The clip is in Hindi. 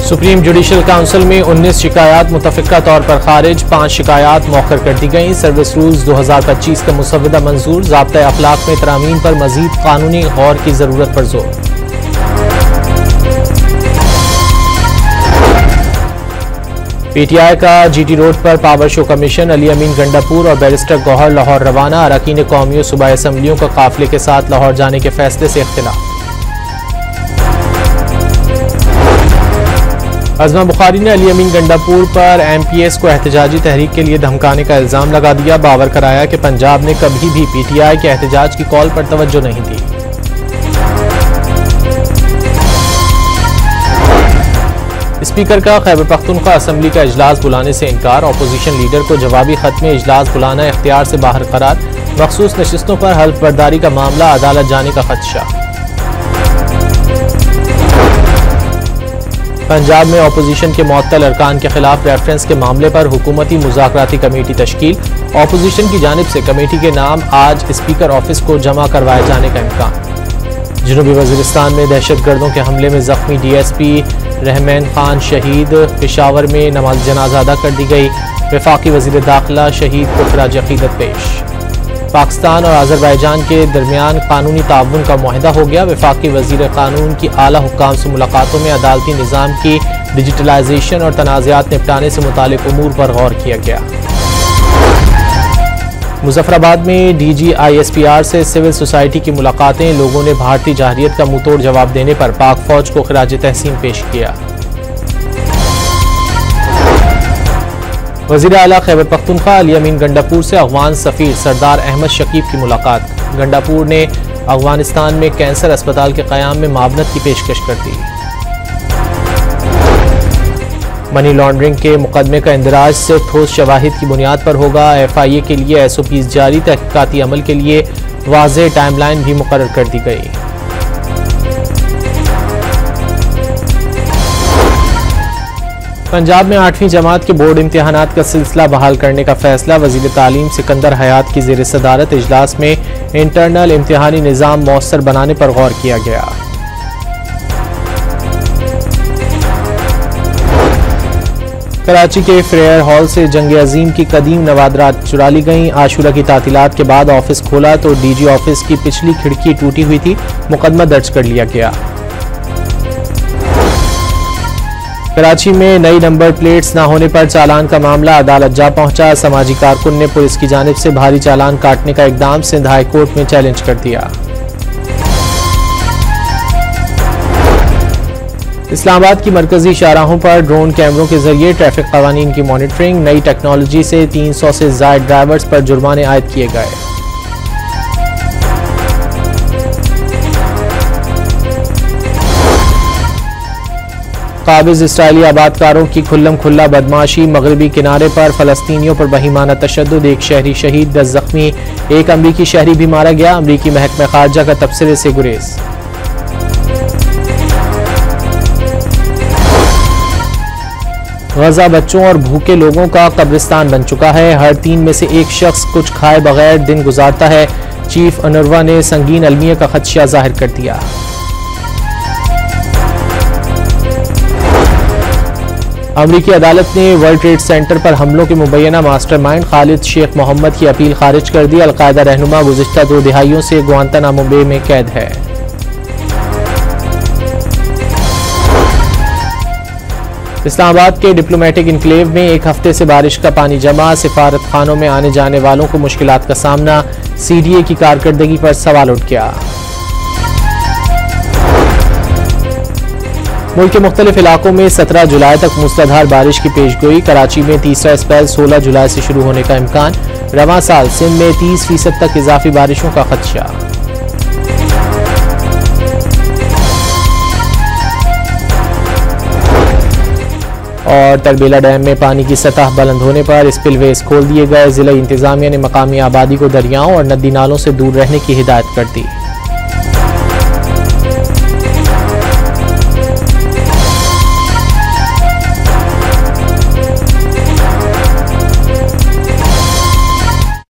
सुप्रीम जुडिशल काउंसिल में 19 शिकायत मुतफ़िका तौर पर खारिज, 5 शिकायत मौखर कर दी गई। सर्विस रूल्स 2025 का मुसव्वदा मंजूर, ज़ाब्ता अखलाक में तरामीम पर मजीद कानूनी गौर की जरूरत पर जोर। PTI का GT रोड पर पावर शो कमीशन, अली अमीन गंडापुर और बैरिस्टर गौहर लाहौर रवाना। अरकान कौमियों सूबाई असम्बलियों का काफिले के साथ लाहौर जाने के फैसले से इख्तिलाफ। अज़मा बुखारी ने अली अमीन गंडापुर पर MPS को एहतजाजी तहरीक के लिए धमकाने का इल्ज़ाम लगा दिया। बावर कराया कि पंजाब ने कभी भी PTI के एहतजाज की कॉल पर तवज्जो नहीं दी। स्पीकर का खैबर पख्तूनख्वा असम्बली का इजलास बुलाने से इनकार, अपोजिशन लीडर को जवाबी खत में इजलास बुलाना इख्तियार से बाहर करार। मखसूस नशिस्तों पर हल्फ बर्दारी का मामला, अदालत जाने का खदशा। पंजाब में अपोजिशन के मुअत्तल अरकान के खिलाफ रेफरेंस के मामले पर हुकूमती मुज़ाकराती कमेटी तश्कील। अपोजिशन की जानिब से कमेटी के नाम आज स्पीकर ऑफिस को जमा करवाए जाने का इम्कान। जनूबी वज़ीरिस्तान में दहशतगर्दों के हमले में जख्मी DSP रहमान खान शहीद, पेशावर में नमाज जनाजा अदा कर दी गई। वफाकी वज़ीर दाखिला शहीद को खराज अक़ीदत पेश। पाकिस्तान और अज़रबैजान के दरमियान कानूनी ताउन का मुआहदा हो गया। वफाकी वज़ीर कानून की आला हुक्काम से मुलाकातों में अदालती निज़ाम की डिजिटलाइजेशन और तनाज़ात निपटाने से मुतालिक उमूर पर गौर किया गया। मुजफ्फराबाद में DG ISPR से सिविल सोसाइटी की मुलाकातें, लोगों ने भारतीय जाहरियत का मुंहतोड़ जवाब देने पर पाक फौज को खिराज तहसीन पेश किया। वज़ीर आला खैबर पख्तूनख्वा अली अमीन गंडापुर से अफगान सफ़ीर सरदार अहमद शकीब की मुलाकात। गंडापुर ने अफगानिस्तान में कैंसर अस्पताल के क़याम में मावनत की पेशकश कर दी। मनी लॉन्ड्रिंग के मुकदमे का इंदराज से ठोस शवाहिद की बुनियाद पर होगा। FIA के लिए SOPs जारी, तहकीकाती अमल के लिए वाज़ेह टाइमलाइन भी मुकर्रर कर दी गई। पंजाब में 8वीं जमात के बोर्ड इम्तिहानात का सिलसिला बहाल करने का फैसला। वज़ीर तालीम सिकंदर हयात की ज़ेर सदारत इजलास में इंटरनल इम्तिहानी निज़ाम मौसर बनाने पर गौर किया गया। कराची के फ्रेयर हॉल से जंग अजीम की कदीम नवादरात चुरा ली गईं। आशूरा की तातीलात के बाद ऑफिस खोला तो DG ऑफिस की पिछली खिड़की टूटी हुई थी, मुकदमा दर्ज कर लिया गया। कराची में नई नंबर प्लेट्स न होने पर चालान का मामला अदालत जा पहुंचा। समाजी कारकुन ने पुलिस की जानिब से भारी चालान काटने का इकदाम सिंध हाई कोर्ट में चैलेंज कर दिया। इस्लामाबाद की मरकजी शाहराहों पर ड्रोन कैमरों के जरिए ट्रैफिक कवानीन की मॉनिटरिंग। नई टेक्नोलॉजी से 300 से ज़ायद ड्राइवर्स पर जुर्माने आयद किए गए। काबिज इसराइली आबादकारों की खुल्लम खुल्ला बदमाशी। मगरबी किनारे पर फलस्तीनियों पर बहीमाना तशद्दुद, एक शहरी शहीद, 10 जख्मी। एक अमरीकी शहरी भी मारा गया। अमरीकी महकमा खारजा का तबसरे से गुरेज। गजा बच्चों और भूखे लोगों का कब्रिस्तान बन चुका है। हर 3 में से एक शख्स कुछ खाए बगैर दिन गुजारता है। चीफ UNRWA ने संगीन अलमिया का खदशा जाहिर कर दिया। अमरीकी अदालत ने वर्ल्ड ट्रेड सेंटर पर हमलों के मुबैना मास्टरमाइंड खालिद शेख मोहम्मद की अपील खारिज कर दी। अलकायदा रहनुमा गुज़िश्ता 2 दिहाइयों से गुआंतानामो बे में कैद है। इस्लामाबाद के डिप्लोमेटिक इनक्लेव में एक हफ्ते से बारिश का पानी जमा। सिफारत खानों में आने जाने वालों को मुश्किलात का सामना। CDA की कारकर्दगी पर सवाल उठ गया। मुल्क के मुख्तलिफ इलाकों में 17 जुलाई तक मूसलाधार बारिश की पेशगोई। कराची में तीसरा स्पेल 16 जुलाई से शुरू होने का इम्कान। रवां साल सिंध में 30% तक इजाफी बारिशों का खदशा। और तरबेला डैम में पानी की सतह बुलंद होने पर स्पिलवेज खोल दिए गए। जिला इंतजामिया ने मकामी आबादी को दरियाओं और नदी नालों से दूर रहने की हिदायत कर दी।